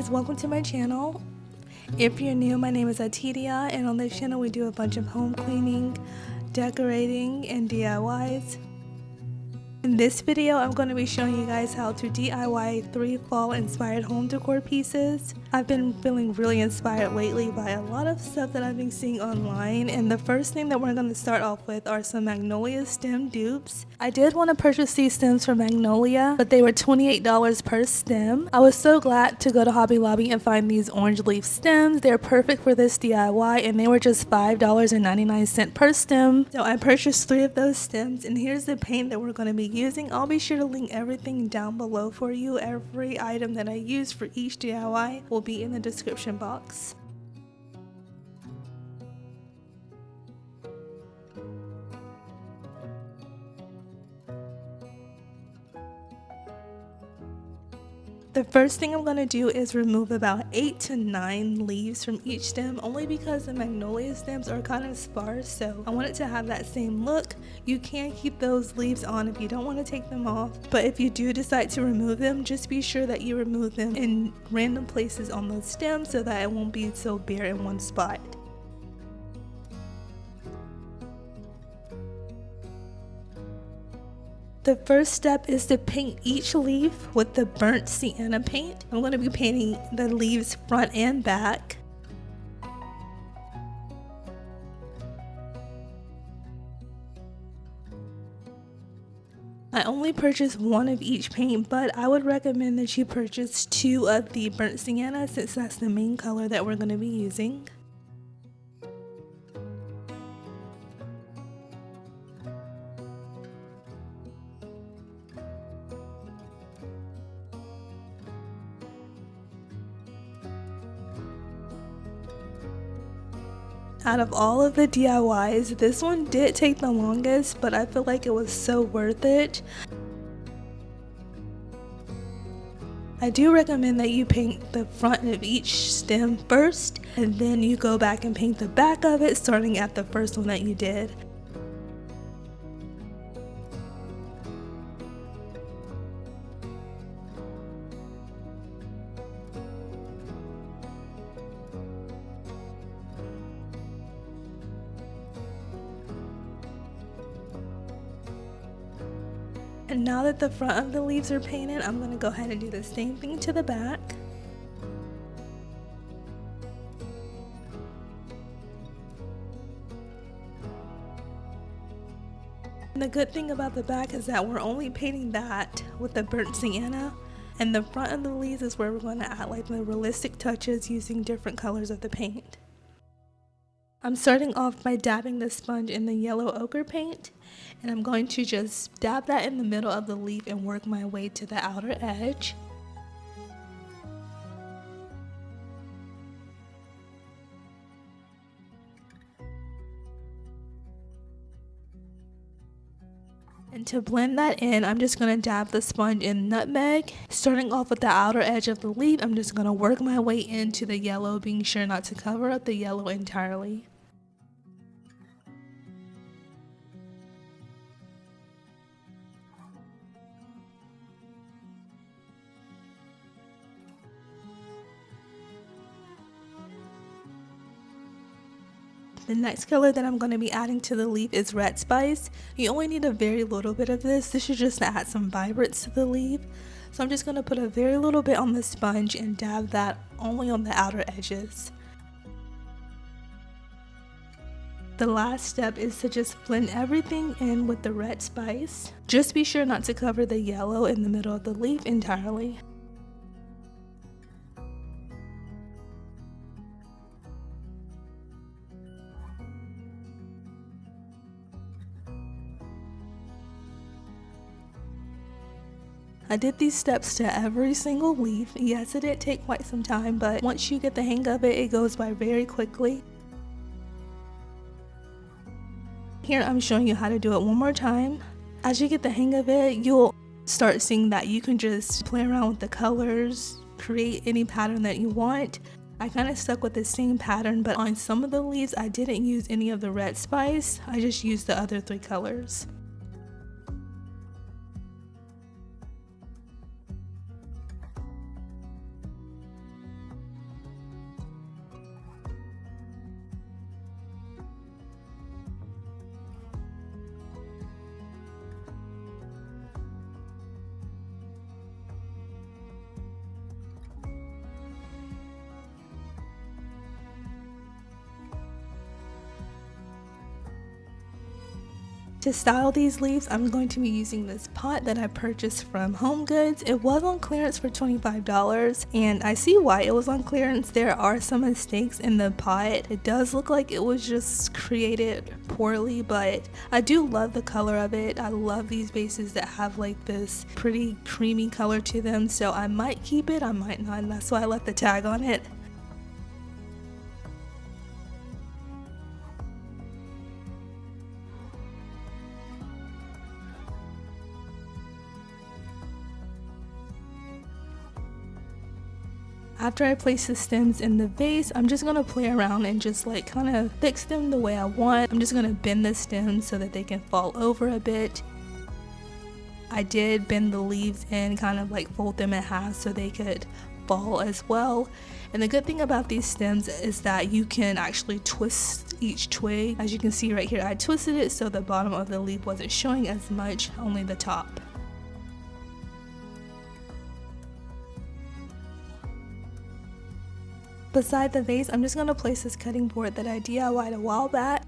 guys, welcome to my channel. If you're new, my name is Atidia, and on this channel we do a bunch of home cleaning, decorating, and DIYs. In this video, I'm going to be showing you guys how to DIY 3 fall inspired home decor pieces. I've been feeling really inspired lately by a lot of stuff that I've been seeing online, and the first thing that we're going to start off with are some Magnolia stem dupes. I did want to purchase these stems from Magnolia, but they were $28 per stem. I was so glad to go to Hobby Lobby and find these orange leaf stems. They're perfect for this DIY, and they were just $5.99 per stem. So I purchased 3 of those stems, and here's the paint that we're going to be using. I'll be sure to link everything down below for you. Every item that I use for each DIY will be in the description box. The first thing I'm going to do is remove about 8 to 9 leaves from each stem, only because the Magnolia stems are kind of sparse, so I want it to have that same look. You can keep those leaves on if you don't want to take them off, but if you do decide to remove them, just be sure that you remove them in random places on those stems so that it won't be so bare in one spot. The first step is to paint each leaf with the burnt sienna paint. I'm going to be painting the leaves front and back. I only purchased 1 of each paint, but I would recommend that you purchase 2 of the burnt sienna since that's the main color that we're going to be using. Out of all of the DIYs, this one did take the longest, but I feel like it was so worth it. I do recommend that you paint the front of each stem first, and then you go back and paint the back of it, starting at the first one that you did. And now that the front of the leaves are painted, I'm going to go ahead and do the same thing to the back. And the good thing about the back is that we're only painting that with the burnt sienna, and the front of the leaves is where we're going to add like the realistic touches using different colors of the paint. I'm starting off by dabbing the sponge in the yellow ochre paint, and I'm going to just dab that in the middle of the leaf and work my way to the outer edge. And to blend that in, I'm just going to dab the sponge in nutmeg. Starting off with the outer edge of the leaf, I'm just going to work my way into the yellow, being sure not to cover up the yellow entirely. The next color that I'm going to be adding to the leaf is red spice. You only need a very little bit of this. This is just to add some vibrance to the leaf. So I'm just going to put a very little bit on the sponge and dab that only on the outer edges. The last step is to just blend everything in with the red spice. Just be sure not to cover the yellow in the middle of the leaf entirely. I did these steps to every single leaf. Yes, it did take quite some time, but once you get the hang of it, it goes by very quickly. Here I'm showing you how to do it one more time. As you get the hang of it, you'll start seeing that you can just play around with the colors, create any pattern that you want. I kind of stuck with the same pattern, but on some of the leaves I didn't use any of the red spice. I just used the other 3 colors. To style these leaves, I'm going to be using this pot that I purchased from Home Goods. It was on clearance for $25, and I see why it was on clearance. There are some mistakes in the pot. It does look like it was just created poorly, but I do love the color of it. I love these vases that have like this pretty creamy color to them, so I might keep it, I might not, and that's why I left the tag on it. After I place the stems in the vase, I'm just going to play around and just like kind of fix them the way I want. I'm just going to bend the stems so that they can fall over a bit. I did bend the leaves and kind of like fold them in half so they could fall as well. And the good thing about these stems is that you can actually twist each twig. As you can see right here, I twisted it so the bottom of the leaf wasn't showing as much, only the top. Beside the vase, I'm just going to place this cutting board that I DIY'd a while back.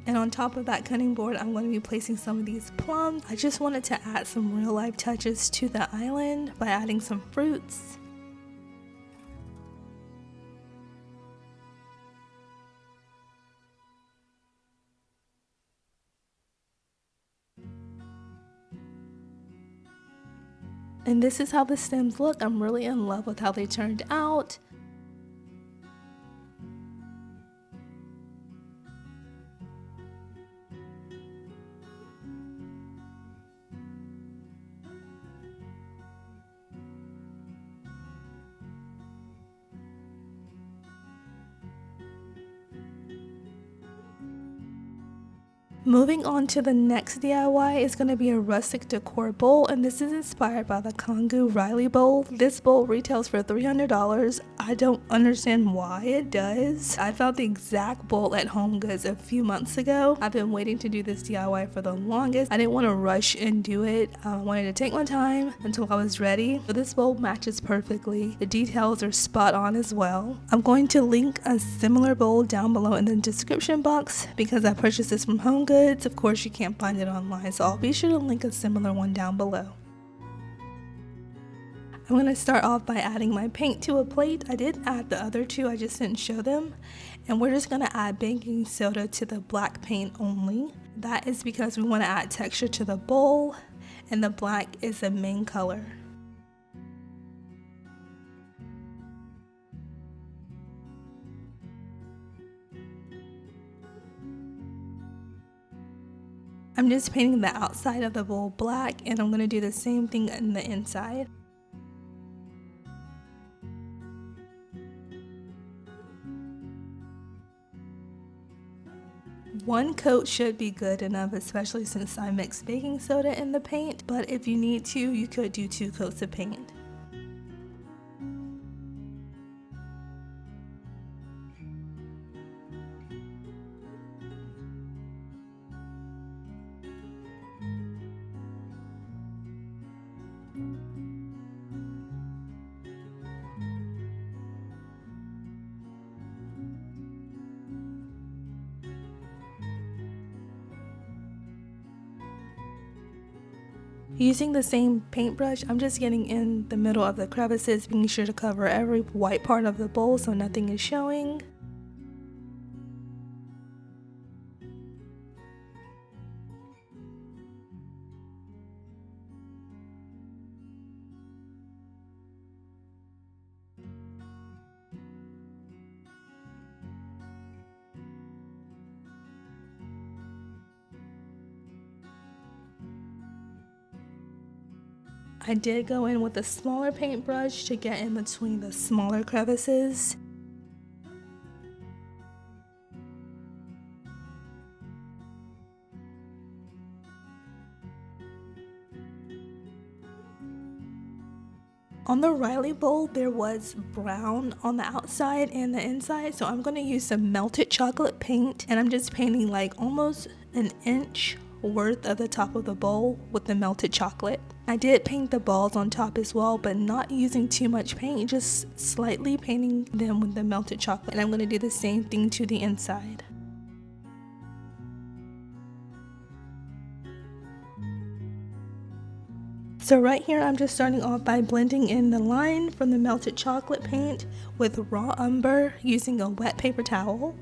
And on top of that cutting board, I'm going to be placing some of these plums. I just wanted to add some real life touches to the island by adding some fruits. And this is how the stems look. I'm really in love with how they turned out. Moving on to the next DIY is going to be a rustic decor bowl, and this is inspired by the Kongu Raleigh bowl. This bowl retails for $300. I don't understand why it does. I found the exact bowl at Home Goods a few months ago. I've been waiting to do this DIY for the longest. I didn't want to rush and do it. I wanted to take my time until I was ready. So this bowl matches perfectly. The details are spot on as well. I'm going to link a similar bowl down below in the description box because I purchased this from Home Goods. Of course, you can't find it online, so I'll be sure to link a similar one down below. I'm going to start off by adding my paint to a plate. I did add the other two, I just didn't show them. And we're just going to add baking soda to the black paint only. That is because we want to add texture to the bowl, and the black is the main color. I'm just painting the outside of the bowl black, and I'm going to do the same thing in the inside. One coat should be good enough, especially since I mixed baking soda in the paint, but if you need to, you could do 2 coats of paint. Using the same paintbrush, I'm just getting in the middle of the crevices, being sure to cover every white part of the bowl so nothing is showing. I did go in with a smaller paintbrush to get in between the smaller crevices. On the Raleigh bowl, there was brown on the outside and the inside, so I'm going to use some melted chocolate paint, and I'm just painting like almost an inch worth of the top of the bowl with the melted chocolate. I did paint the balls on top as well, but not using too much paint, just slightly painting them with the melted chocolate. And I'm going to do the same thing to the inside. So right here I'm just starting off by blending in the line from the melted chocolate paint with raw umber using a wet paper towel.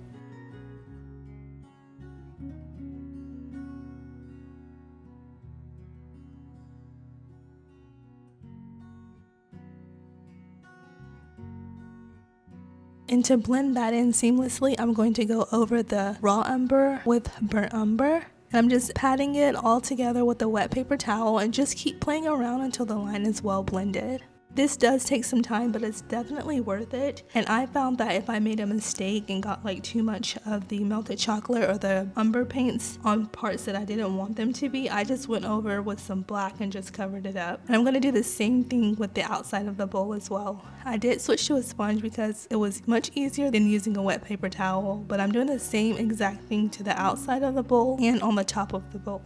And to blend that in seamlessly, I'm going to go over the raw umber with burnt umber. And I'm just patting it all together with a wet paper towel and just keep playing around until the line is well blended. This does take some time, but it's definitely worth it. And I found that if I made a mistake and got like too much of the melted chocolate or the umber paints on parts that I didn't want them to be, I just went over with some black and just covered it up. And I'm going to do the same thing with the outside of the bowl as well. I did switch to a sponge because it was much easier than using a wet paper towel, but I'm doing the same exact thing to the outside of the bowl and on the top of the bowl.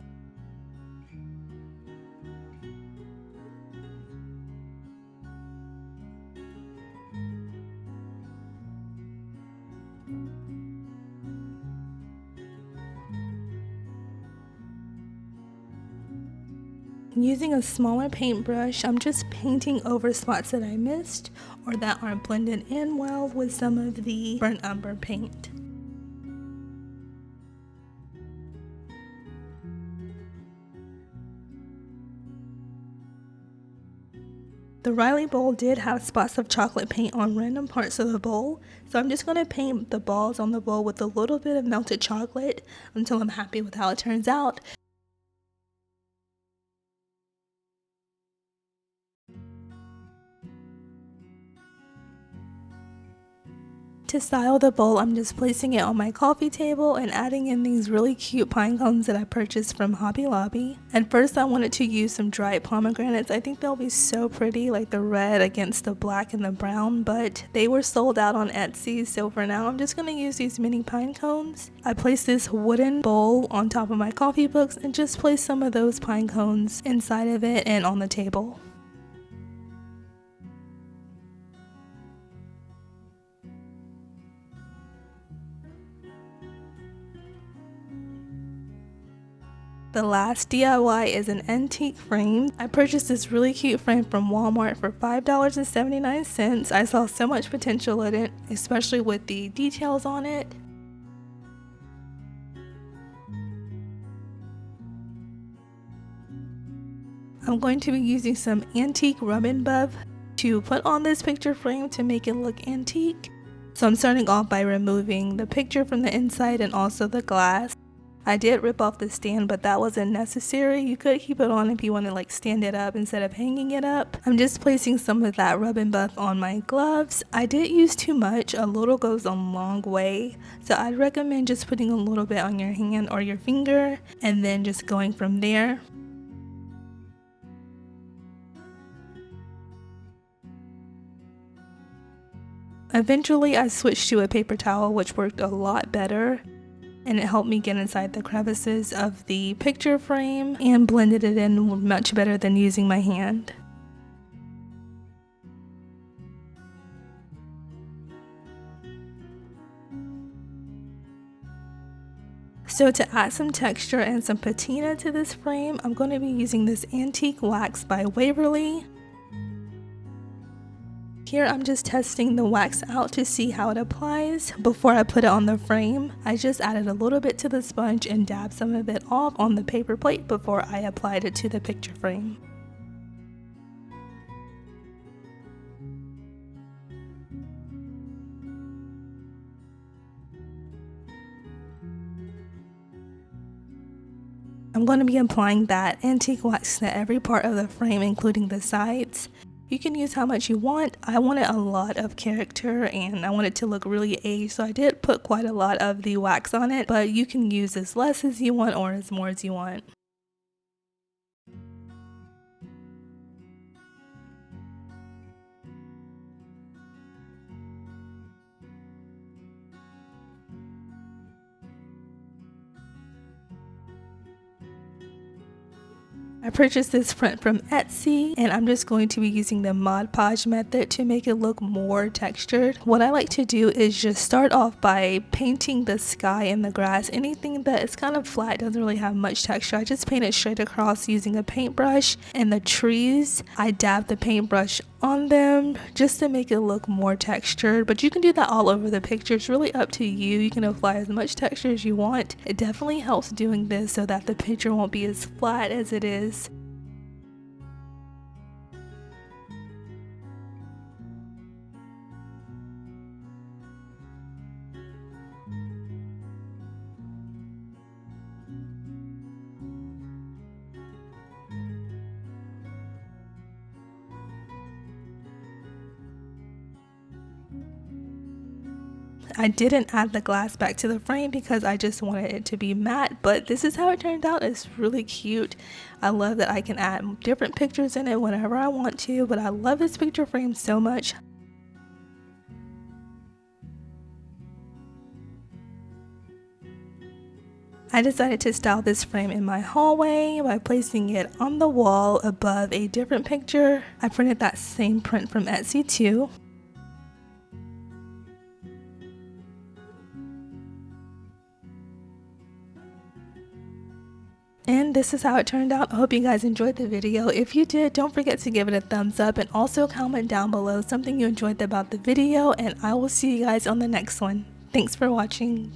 Using a smaller paintbrush, I'm just painting over spots that I missed or that aren't blended in well with some of the burnt umber paint. The Riley bowl did have spots of chocolate paint on random parts of the bowl, so I'm just going to paint the balls on the bowl with a little bit of melted chocolate until I'm happy with how it turns out. To style the bowl, I'm just placing it on my coffee table and adding in these really cute pine cones that I purchased from Hobby Lobby. At first I wanted to use some dried pomegranates. I think they'll be so pretty, like the red against the black and the brown, but they were sold out on Etsy, so for now I'm just going to use these mini pine cones. I placed this wooden bowl on top of my coffee books and just placed some of those pine cones inside of it and on the table. The last DIY is an antique frame. I purchased this really cute frame from Walmart for $5.79. I saw so much potential in it, especially with the details on it. I'm going to be using some antique rub and buff to put on this picture frame to make it look antique. So I'm starting off by removing the picture from the inside and also the glass. I did rip off the stand, but that wasn't necessary. You could keep it on if you want to like stand it up instead of hanging it up. I'm just placing some of that rub and buff on my gloves. I did use too much. A little goes a long way. So I'd recommend just putting a little bit on your hand or your finger and then just going from there. Eventually I switched to a paper towel, which worked a lot better. And it helped me get inside the crevices of the picture frame and blended it in much better than using my hand. So to add some texture and some patina to this frame, I'm going to be using this antique wax by Waverly. Here I'm just testing the wax out to see how it applies before I put it on the frame. I just added a little bit to the sponge and dabbed some of it off on the paper plate before I applied it to the picture frame. I'm going to be applying that antique wax to every part of the frame, including the sides. You can use how much you want. I wanted a lot of character and I wanted it to look really aged, so I did put quite a lot of the wax on it, but you can use as less as you want or as more as you want. I purchased this print from Etsy, and I'm just going to be using the Mod Podge method to make it look more textured. What I like to do is just start off by painting the sky and the grass. Anything that is kind of flat, doesn't really have much texture, I just paint it straight across using a paintbrush. And the trees, I dab the paintbrush on them just to make it look more textured, but you can do that all over the picture. It's really up to you. You can apply as much texture as you want. It definitely helps doing this so that the picture won't be as flat as it is. I didn't add the glass back to the frame because I just wanted it to be matte, but this is how it turned out. It's really cute. I love that I can add different pictures in it whenever I want to, but I love this picture frame so much. I decided to style this frame in my hallway by placing it on the wall above a different picture. I printed that same print from Etsy too. And this is how it turned out. I hope you guys enjoyed the video. If you did, don't forget to give it a thumbs up and also comment down below something you enjoyed about the video, and I will see you guys on the next one. Thanks for watching.